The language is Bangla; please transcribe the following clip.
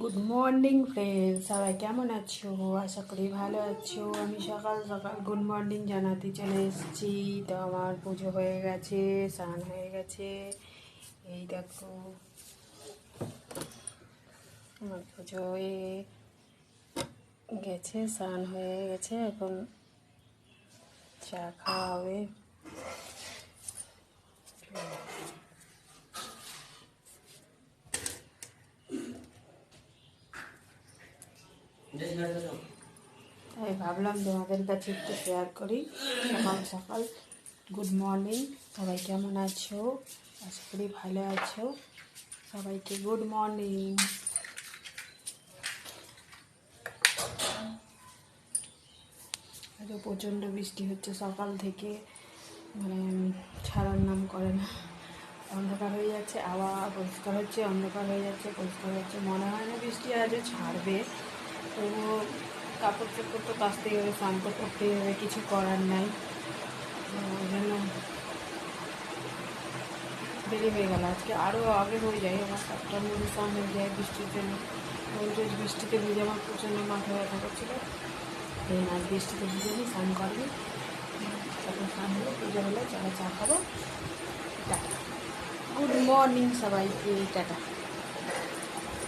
গুড মর্নিং ফ্রেন্ড, সবাই কেমন আছো? আশা করি ভালো আছো। আমি সকাল সকাল গুড মর্নিং জানাতে চলে এসেছি। তো আমার পুজো হয়ে গেছে, স্নান হয়ে গেছে। এই দেখো আমার পুজো হয়ে গেছে, স্নান হয়ে গেছে। এখন চা খাওয়া হবে। তাই ভাবলাম তোমাদের কাছে একটু শেয়ার করি। সকাল সকাল গুড মর্নিং, সবাই কেমন আছো? আশা করি ভালো আছো। সবাইকে গুড মর্নিং। আজও প্রচণ্ড বৃষ্টি হচ্ছে সকাল থেকে, মানে ছাড়ার নাম করে না। অন্ধকার হয়ে যাচ্ছে, আবার পরিষ্কার হচ্ছে, অন্ধকার হয়ে যাচ্ছে, পরিষ্কার হচ্ছে। মনে হয় না বৃষ্টি আজও ছাড়বে। তবুও কাপড় চোপড় তো কাচতেই হবে, স্নান তো করতেই হবে, কিছু করার নাই। ওই জন্য দেরি হয়ে গেল। আজকে আরও আগে হয়ে যায়, আমার 7টার মধ্যে স্নান হয়ে যায় বৃষ্টির জন্য। রোজ বৃষ্টিতে ভিজে আমার প্রচণ্ড মাথা ব্যথা করছিলো। এই মাছ বৃষ্টিতে ভিজে নিই, স্নান করবি। তখন স্নান হলো, পুজো হলো, চা খাবো। টাটা, গুড মর্নিং সবাইকে, টাটা।